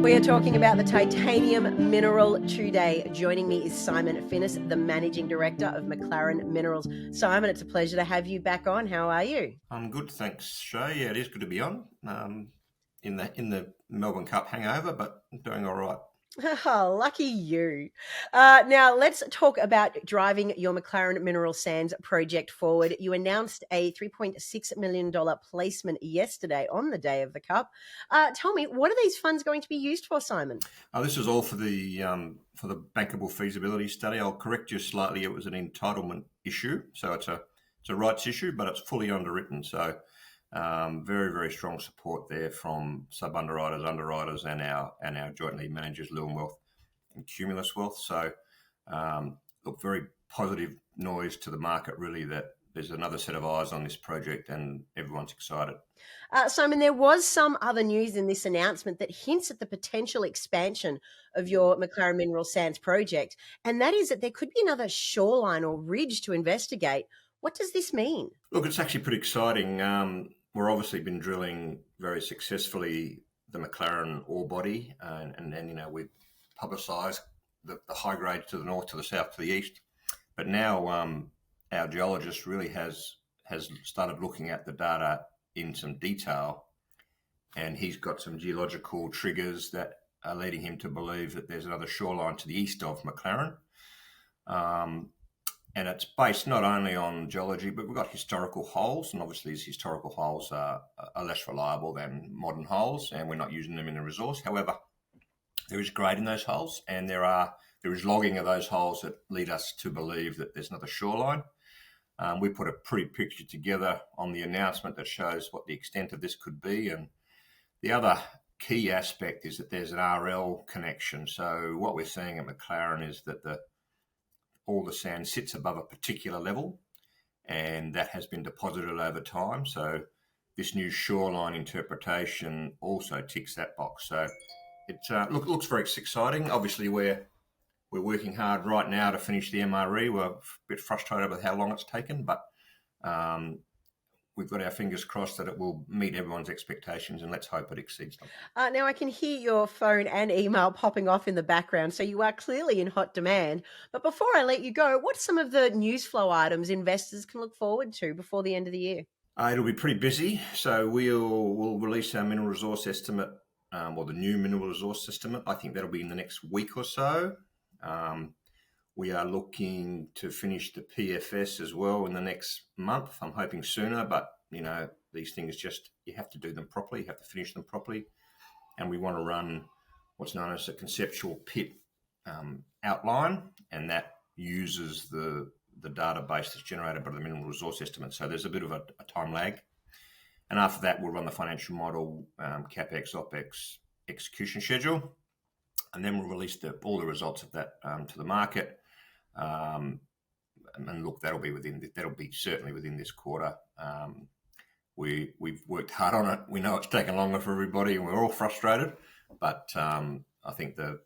We are talking about the titanium mineral today. Joining me is Simon Finnis, the Managing Director of McLaren Minerals. Simon, it's a pleasure to have you back on. How are you? I'm good, thanks, Shay. Yeah, it is good to be on. In the Melbourne Cup hangover, but doing all right. Oh, lucky you. Now, let's talk about driving your McLaren Mineral Sands project forward. You announced a $3.6 million placement yesterday on the day of the Cup. Tell me, what are these funds going to be used for, Simon? This is all for the bankable feasibility study. I'll correct you slightly. It was an entitlement issue, so it's a rights issue, but it's fully underwritten. So very, very strong support there from sub underwriters, and our joint lead managers, Lewin Wealth and Cumulus Wealth. So look, very positive noise to the market, really, that there's another set of eyes on this project and everyone's excited. Simon, there was some other news in this announcement that hints at the potential expansion of your McLaren Mineral Sands project, and that is that there could be another shoreline or ridge to investigate. What does this mean? Look, it's actually pretty exciting. We're obviously been drilling very successfully the McLaren ore body, and then we've publicised the high grade to the north, to the south, to the east. But now our geologist really has started looking at the data in some detail, and he's got some geological triggers that are leading him to believe that there's another shoreline to the east of McLaren. And it's based not only on geology, but we've got historical holes, and obviously these historical holes are less reliable than modern holes, and we're not using them in the resource. However, there is grade in those holes, and there is logging of those holes that lead us to believe that there's another shoreline. We put a pretty picture together on the announcement that shows what the extent of this could be, and the other key aspect is that there's an RL connection. So what we're seeing at McLaren is that all the sand sits above a particular level, and that has been deposited over time. So this new shoreline interpretation also ticks that box. So it looks very exciting. Obviously, we're working hard right now to finish the MRE. We're a bit frustrated with how long it's taken, but we've got our fingers crossed that it will meet everyone's expectations, and let's hope it exceeds them. Now, I can hear your phone and email popping off in the background, so you are clearly in hot demand. But before I let you go, what's some of the news flow items investors can look forward to before the end of the year? It'll be pretty busy. So we'll release our mineral resource estimate, or the new mineral resource estimate. I think that'll be in the next week or so. We are looking to finish the PFS as well in the next month. I'm hoping sooner, but these things you have to do them properly. You have to finish them properly, and we want to run what's known as a conceptual pit outline, and that uses the database that's generated by the mineral resource estimate. So there's a bit of a time lag, and after that we'll run the financial model, CapEx, OpEx, execution schedule, and then we'll release all the results of that to the market. And look, that'll be certainly within this quarter. We've worked hard on it. We know it's taken longer for everybody, and we're all frustrated. But I think the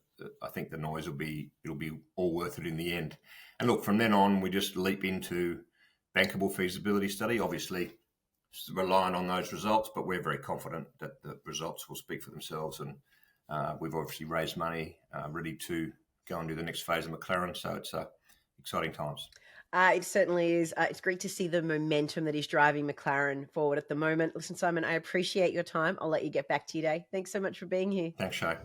noise it'll be all worth it in the end. And look, from then on, we just leap into bankable feasibility study. Obviously, relying on those results, but we're very confident that the results will speak for themselves. And we've obviously raised money, ready to go and do the next phase of McLaren. So it's exciting times. It certainly is. It's great to see the momentum that is driving McLaren forward at the moment. Listen, Simon, I appreciate your time. I'll let you get back to your day. Thanks so much for being here. Thanks, Shay.